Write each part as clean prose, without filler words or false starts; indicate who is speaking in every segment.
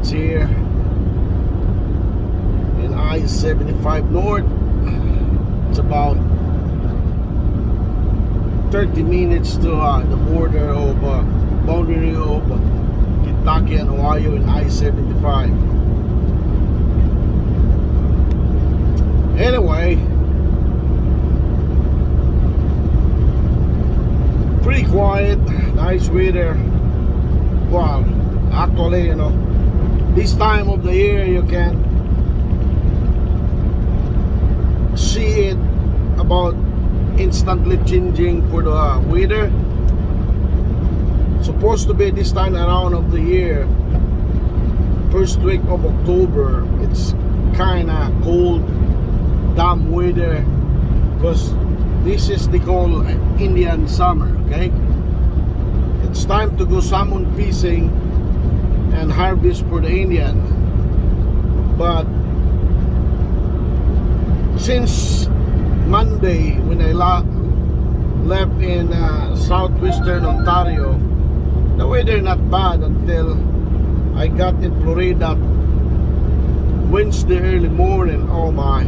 Speaker 1: minutes here in I-75 North. It's about 30 minutes to the border of boundary of Kentucky and Ohio in I-75. Anyway, pretty quiet, nice weather. Well, actually, you know, this time of the year you can see it about instantly changing for the weather. Supposed to be this time around of the year, first week of October, it's kinda cold, damn weather, because this is they call Indian summer. Okay, it's time to go salmon fishing and harvest for the Indian. But since Monday, when I left in southwestern Ontario, the weather not bad until I got in Florida Wednesday early morning. Oh my,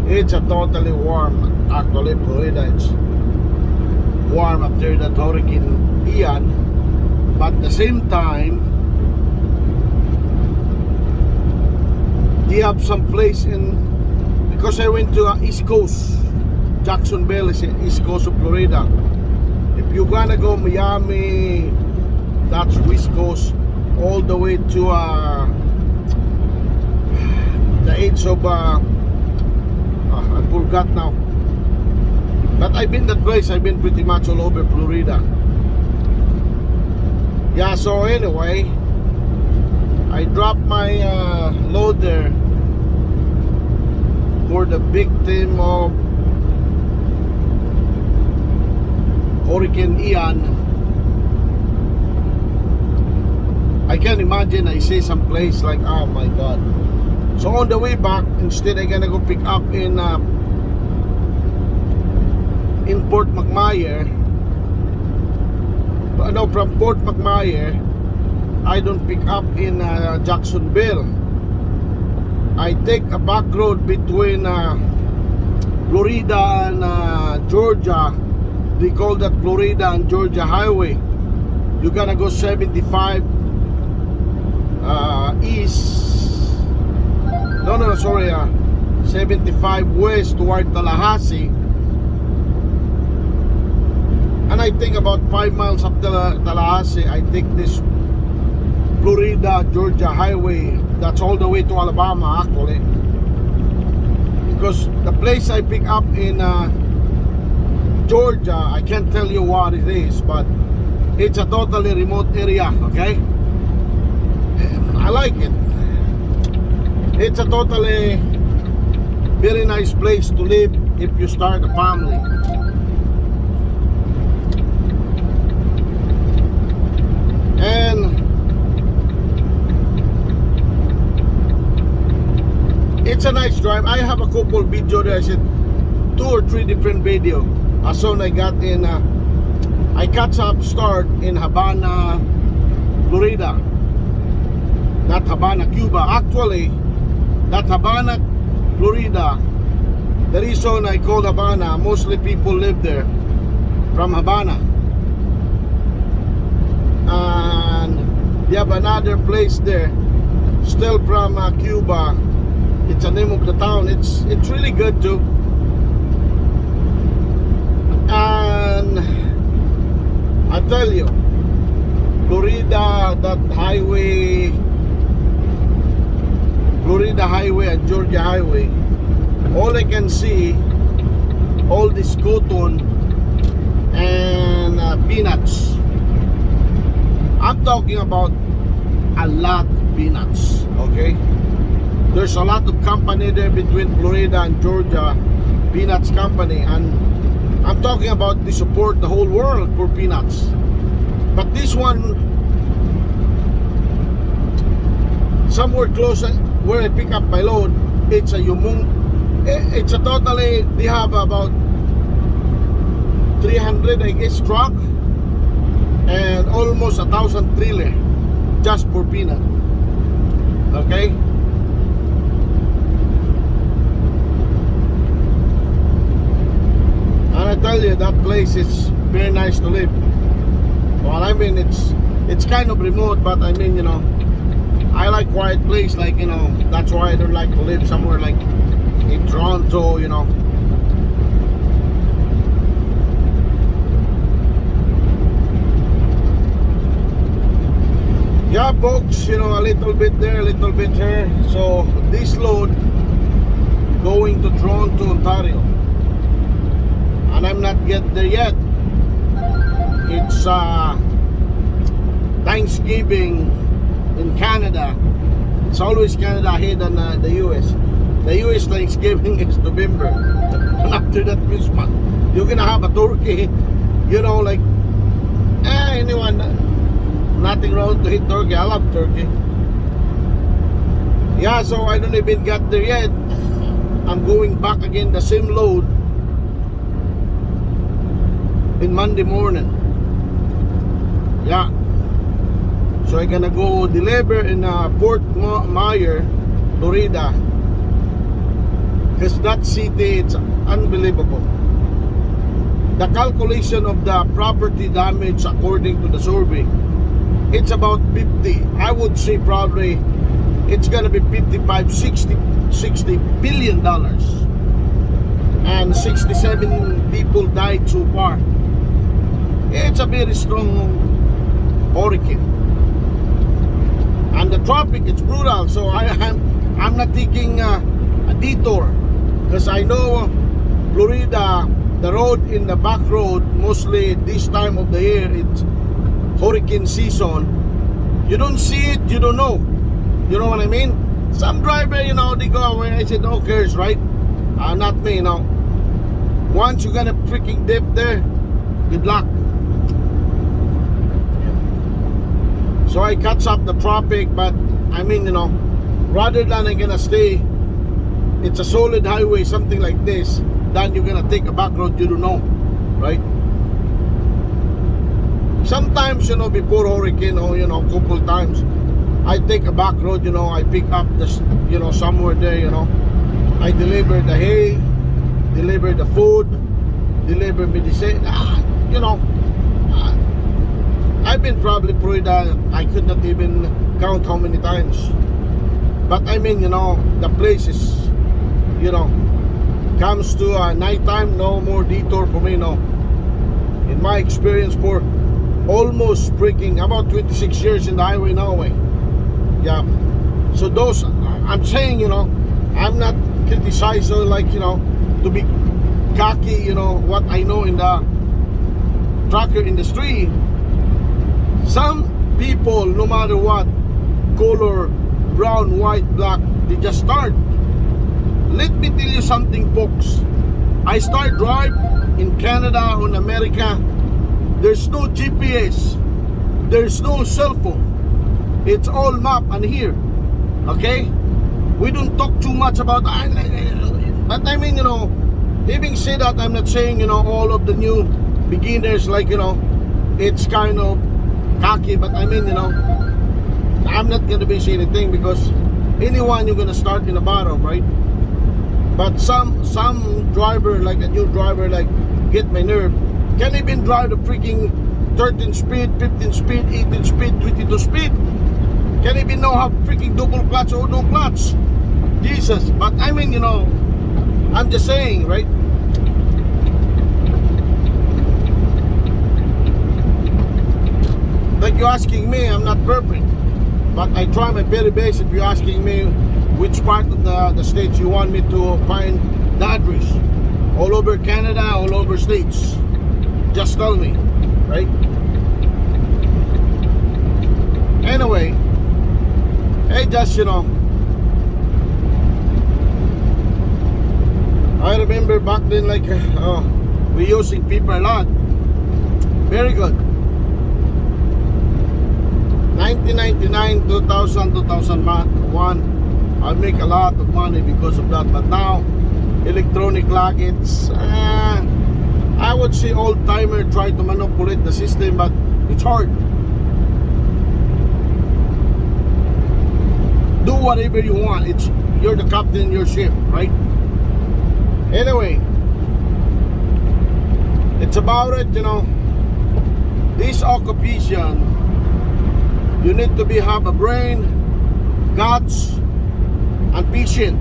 Speaker 1: it's a totally warm. Actually, Florida, it's warm after that Hurricane Ian. But at the same time, they have some place in, because I went to East Coast, Jacksonville is in East Coast of Florida. If you're gonna go Miami, that's West Coast, all the way to the edge of I forgot now, but I've been that place. I've been pretty much all over Florida. Yeah, so anyway, I dropped my load there for the victim of Hurricane Ian. I can imagine I see some place like, oh my god. So on the way back, instead I'm gonna go pick up in Fort McMyer. But no, from Fort McMyer I don't pick up in Jacksonville. I take a back road between Florida and Georgia. They call that Florida and Georgia Highway. You're gonna go 75 east. No, sorry, 75 west toward Tallahassee. And I think about 5 miles up Tallahassee, I take this Florida Georgia Highway. That's all the way to Alabama actually, because the place I pick up in Georgia, I can't tell you what it is, but it's a totally remote area. Okay, I like it. It's a totally very nice place to live if you start a family. And it's a nice drive. I have a couple video there. I said 2 or 3 different video. As soon I got in, I catch up start in Havana, Florida. Not Havana, Cuba. Actually, that Havana, Florida. The reason I call Havana, mostly people live there from Havana. And they have another place there, still from Cuba. It's the name of the town. It's really good too. And I tell you, Florida, that highway, Florida Highway and Georgia Highway, all I can see, all this cotton and peanuts. I'm talking about a lot of peanuts. Okay, there's a lot of company there between Florida and Georgia, peanuts company, and I'm talking about they support the whole world for peanuts. But this one, somewhere close where I pick up my load, it's a it's a totally, they have about 300 I guess truck and almost 1,000 trailer just for peanut. Okay? And I tell you, that place is very nice to live. Well, I mean, it's kind of remote, but I mean, you know, I like quiet place, like, you know, that's why I don't like to live somewhere like in Toronto, you know. Yeah, folks, you know, a little bit there, a little bit here. So this load going to Toronto, Ontario, and I'm not yet there yet. It's Thanksgiving in Canada. It's always Canada ahead than the US. The US Thanksgiving is November. And after that, Christmas. You're gonna have a turkey, you know, like, anyone, nothing wrong to eat turkey. I love turkey. Yeah, so I don't even get there yet. I'm going back again, the same load in Monday morning. Yeah. So I'm gonna go deliver in Fort Myers, Florida, because that city, it's unbelievable. The calculation of the property damage according to the survey, it's about 50. I would say probably it's gonna be 55, 60 billion dollars, and 67 people died so far. It's a very strong hurricane, and the traffic, it's brutal. So I'm not taking a detour, because I know Florida, the road in the back road, mostly this time of the year, it's hurricane season. You don't see it, you don't know. You know what I mean? Some driver, you know, they go away. I said, who cares, right? Not me, you know. Once you're gonna freaking dip there, good luck. So I catch up the traffic, but I mean, you know, rather than I'm gonna stay, it's a solid highway, something like this, then you're gonna take a back road you don't know, right? Sometimes, you know, before hurricane, or, you know, couple times, I take a back road, you know, I pick up this, you know, somewhere there, you know, I deliver the hay, deliver the food, deliver medicine, you know. I've been probably Florida, I could not even count how many times. But I mean, you know, the place is, you know, comes to nighttime, no more detour for me, no. In my experience, for almost freaking about 26 years in the highway now, yeah. So those, I'm saying, you know, I'm not criticizing, like, you know, to be cocky, you know, what I know in the trucker industry. Some people, no matter what color, brown, white, black, they just start. Let me tell you something, folks. I start drive in Canada, in America. There's no GPS, there's no cell phone. It's all map and here. Okay, we don't talk too much about, but I mean, you know, having said that, I'm not saying, you know, all of the new beginners, like, you know, it's kind of cocky, but I mean, you know, I'm not gonna be saying anything, because anyone, you're gonna start in the bottom, right? But some driver, like a new driver, like, get my nerve, can't even drive the freaking 13 speed, 15 speed, 18 speed, 22 speed. Can't even know how freaking double clutch or no clutch. Jesus. But I mean, you know, I'm just saying, right? Like you're asking me, I'm not perfect, but I try my very best. If you're asking me which part of the states you want me to find the address, all over Canada, all over states, just tell me, right? Anyway, hey, just, you know, I remember back then, like, we using paper a lot. Very good. 1999, 2000, 2001, I make a lot of money because of that. But now, electronic log, it's, I would say old-timer try to manipulate the system, but it's hard. do whatever you want. You're the captain of your ship, right? Anyway, it's about it, this occupation, you need to have a brain, guts, and patience,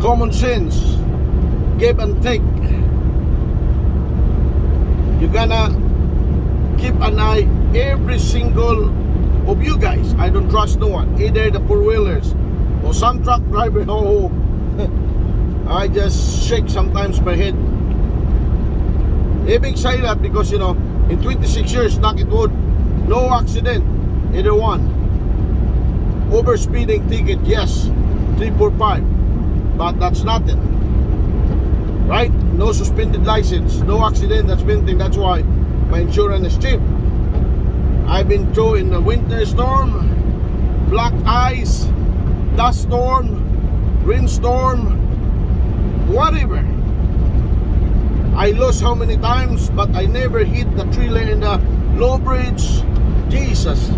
Speaker 1: common sense, give and take. You're gonna keep an eye every single of you guys. I don't trust no one, either the four-wheelers or some truck driver. Oh, I just shake sometimes my head. Even say that because in 26 years, knock it wood, no accident, either one. Overspeeding ticket, yes, 345, but that's nothing, right? No suspended license, no accident, that's been thing. That's why my insurance is cheap. I've been through in the winter storm, black ice, dust storm, rainstorm, whatever. I lost how many times, but I never hit the trailer in the low bridge. Jesus,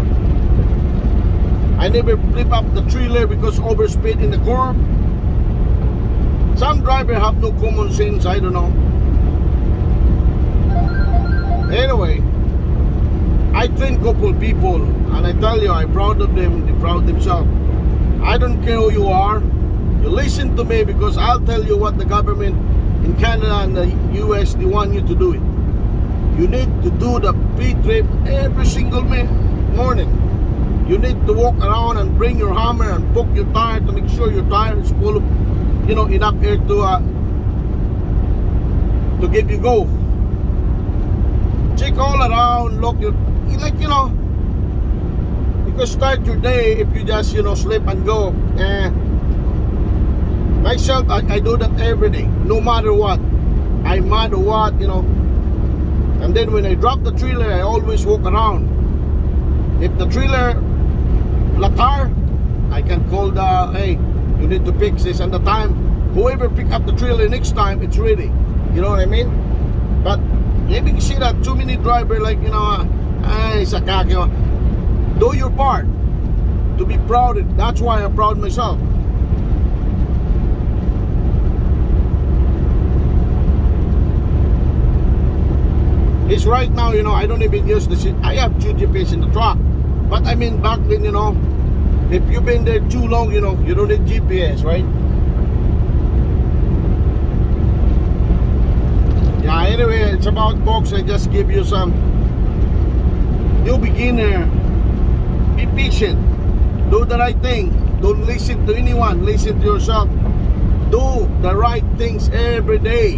Speaker 1: I never flip up the trailer because overspeed in the curb. Some driver have no common sense, I don't know. Anyway, I train couple people, and I tell you, I'm proud of them, they proud themselves. I don't care who you are, you listen to me, because I'll tell you what the government in Canada and the US, they want you to do it. You need to do the pre-trip every single morning. You need to walk around and bring your hammer and poke your tire to make sure your tire is full of, enough air to give you go. Check all around, look, you because start your day if you just, sleep and go. Myself, I do that every day, no matter what. I matter what, And then when I drop the trailer, I always walk around. If the trailer latar, I can call hey, you need to fix this. And the time, whoever pick up the trailer next time, it's ready. You know what I mean? But maybe you see that too many driver do your part to be proud. That's why I'm proud myself. It's right now, I don't even use the shit. I have 2 GPS in the truck. But I mean back then, if you've been there too long, you don't need GPS, right? Yeah, anyway, it's about folks. I just give you some new beginner. Be patient. Do the right thing. Don't listen to anyone. Listen to yourself. Do the right things every day.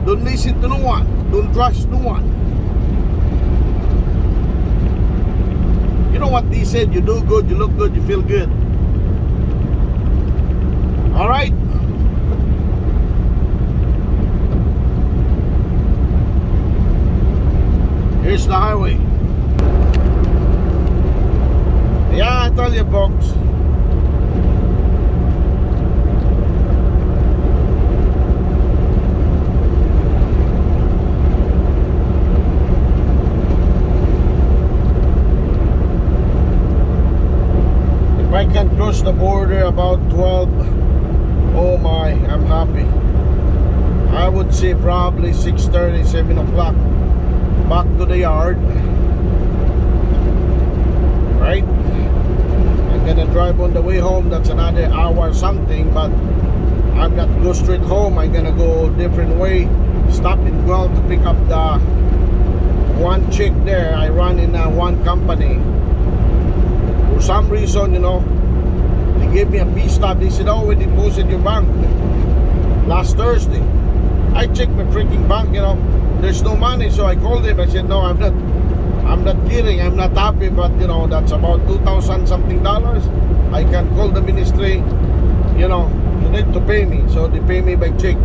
Speaker 1: Don't listen to no one. Don't trust no one. You know what they said? You do good, you look good, you feel good. Alright? Here's the highway. Yeah, I tell you folks. I can cross the border about 12. Oh my, I'm happy. I would say probably 6:30, 7 o'clock. Back to the yard. Right? I'm gonna drive on the way home. That's another hour something, but I'm not go straight home. I'm gonna go different way. Stop in Guelph to pick up the one chick there. I run in one company. For some reason, they gave me a P-stop. They said, oh, we deposited your bank last Thursday. I checked my freaking bank, there's no money. So I called him. I said, no, I'm not kidding. I'm not happy, but that's about $2,000 something. I can call the ministry. You need to pay me. So they pay me by check.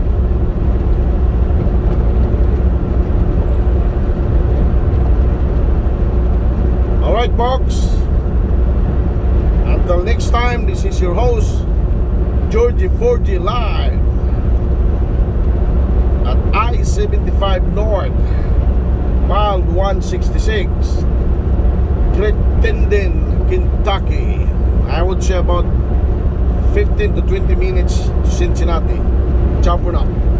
Speaker 1: All right, folks. Until next time, this is your host, Georgie 4G Live at I-75 North, mile 166. Crittenden, Kentucky. I would say about 15 to 20 minutes to Cincinnati. Ciao for now.